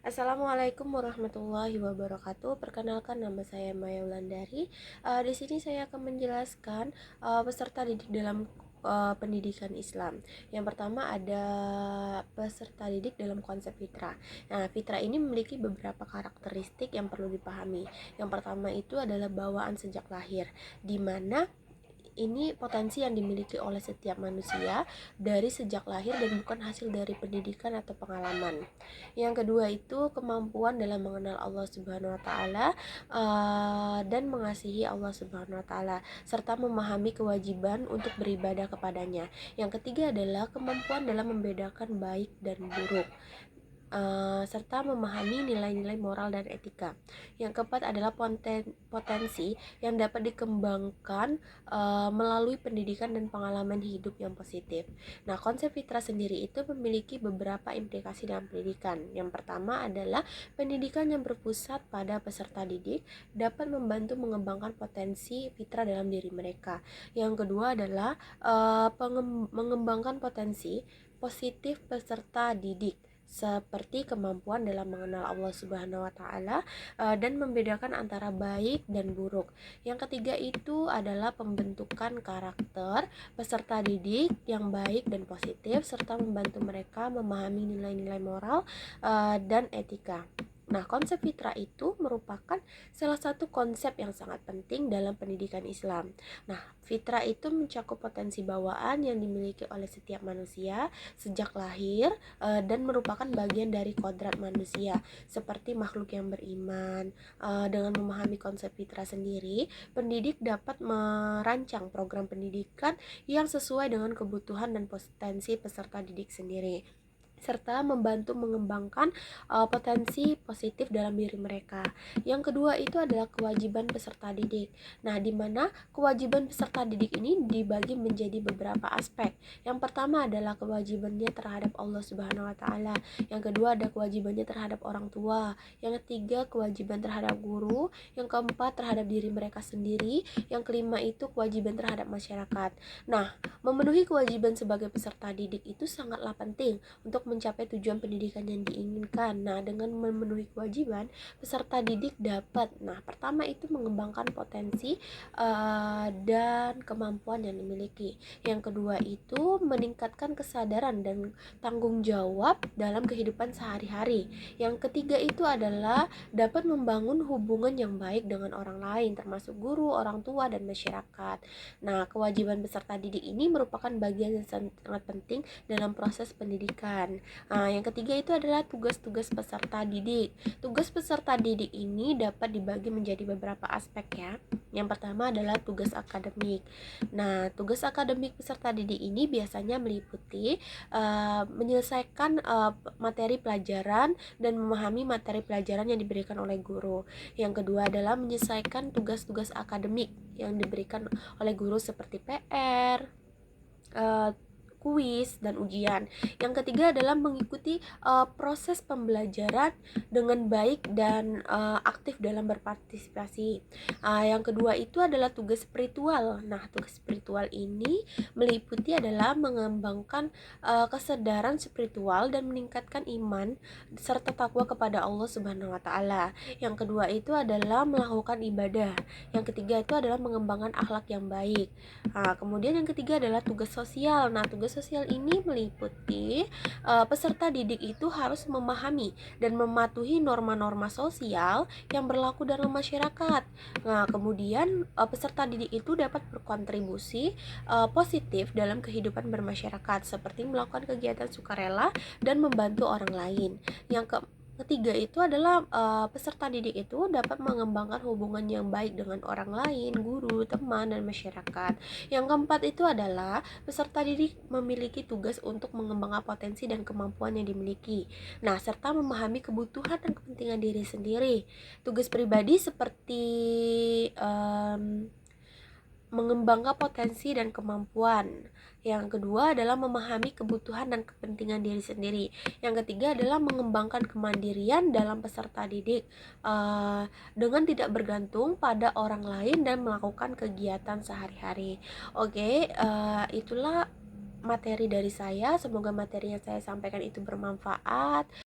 Assalamualaikum warahmatullahi wabarakatuh. Perkenalkan, nama saya Maya Wulandari. Di sini saya akan menjelaskan peserta didik dalam pendidikan Islam. Yang pertama ada peserta didik dalam konsep fitrah. Nah, fitrah ini memiliki beberapa karakteristik yang perlu dipahami. Yang pertama itu adalah bawaan sejak lahir, di mana ini potensi yang dimiliki oleh setiap manusia dari sejak lahir dan bukan hasil dari pendidikan atau pengalaman. Yang kedua itu kemampuan dalam mengenal Allah Subhanahu wa taala dan mengasihi Allah Subhanahu wa taala serta memahami kewajiban untuk beribadah kepadanya. Yang ketiga adalah kemampuan dalam membedakan baik dan buruk, serta memahami nilai-nilai moral dan etika. Yang keempat adalah potensi yang dapat dikembangkan melalui pendidikan dan pengalaman hidup yang positif. Nah, konsep fitrah sendiri itu memiliki beberapa implikasi dalam pendidikan. Yang pertama adalah pendidikan yang berpusat pada peserta didik dapat membantu mengembangkan potensi fitrah dalam diri mereka. Yang kedua adalah mengembangkan potensi positif peserta didik seperti kemampuan dalam mengenal Allah Subhanahu wa taala dan membedakan antara baik dan buruk. Yang ketiga itu adalah pembentukan karakter peserta didik yang baik dan positif serta membantu mereka memahami nilai-nilai moral dan etika. Nah, konsep fitrah itu merupakan salah satu konsep yang sangat penting dalam pendidikan Islam. Nah, fitrah itu mencakup potensi bawaan yang dimiliki oleh setiap manusia sejak lahir dan merupakan bagian dari kodrat manusia seperti makhluk yang beriman. Dengan memahami konsep fitrah sendiri, pendidik dapat merancang program pendidikan yang sesuai dengan kebutuhan dan potensi peserta didik sendiri, serta membantu mengembangkan potensi positif dalam diri mereka. Yang kedua itu adalah kewajiban peserta didik. Nah, di mana kewajiban peserta didik ini dibagi menjadi beberapa aspek. Yang pertama adalah kewajibannya terhadap Allah Subhanahu wa taala. Yang kedua ada kewajibannya terhadap orang tua. Yang ketiga kewajiban terhadap guru. Yang keempat terhadap diri mereka sendiri. Yang kelima itu kewajiban terhadap masyarakat. Nah, memenuhi kewajiban sebagai peserta didik itu sangatlah penting untuk mencapai tujuan pendidikan yang diinginkan. Nah, dengan memenuhi kewajiban, peserta didik dapat, pertama itu mengembangkan potensi dan kemampuan yang dimiliki. Yang kedua itu meningkatkan kesadaran dan tanggung jawab dalam kehidupan sehari-hari. Yang ketiga itu adalah dapat membangun hubungan yang baik dengan orang lain, termasuk guru, orang tua, dan masyarakat. Nah, kewajiban peserta didik ini merupakan bagian yang sangat penting dalam proses pendidikan. Yang ketiga itu adalah tugas-tugas peserta didik. Tugas peserta didik ini dapat dibagi menjadi beberapa aspek ya. Yang pertama adalah tugas akademik. Nah, tugas akademik peserta didik ini biasanya meliputi menyelesaikan materi pelajaran dan memahami materi pelajaran yang diberikan oleh guru. Yang kedua adalah menyelesaikan tugas-tugas akademik yang diberikan oleh guru seperti PR, kuis, dan ujian. Yang ketiga adalah mengikuti proses pembelajaran dengan baik dan aktif dalam berpartisipasi. Yang kedua itu adalah tugas spiritual. Nah, tugas spiritual ini meliputi adalah mengembangkan kesadaran spiritual dan meningkatkan iman serta takwa kepada Allah Subhanahu wa taala. Yang kedua itu adalah melakukan ibadah. Yang ketiga itu adalah mengembangkan akhlak yang baik. Kemudian yang ketiga adalah tugas sosial. Nah, tugas sosial ini meliputi peserta didik itu harus memahami dan mematuhi norma-norma sosial yang berlaku dalam masyarakat. Nah, kemudian peserta didik itu dapat berkontribusi positif dalam kehidupan bermasyarakat seperti melakukan kegiatan sukarela dan membantu orang lain. Yang ketiga itu adalah peserta didik itu dapat mengembangkan hubungan yang baik dengan orang lain, guru, teman, dan masyarakat. Yang keempat itu adalah peserta didik memiliki tugas untuk mengembangkan potensi dan kemampuan yang dimiliki. Nah, serta memahami kebutuhan dan kepentingan diri sendiri. Tugas pribadi seperti mengembangkan potensi dan kemampuan. Yang kedua adalah memahami kebutuhan dan kepentingan diri sendiri. Yang ketiga adalah mengembangkan kemandirian dalam peserta didik dengan tidak bergantung pada orang lain dan melakukan kegiatan sehari-hari. Oke, itulah materi dari saya. Semoga materi yang saya sampaikan itu bermanfaat.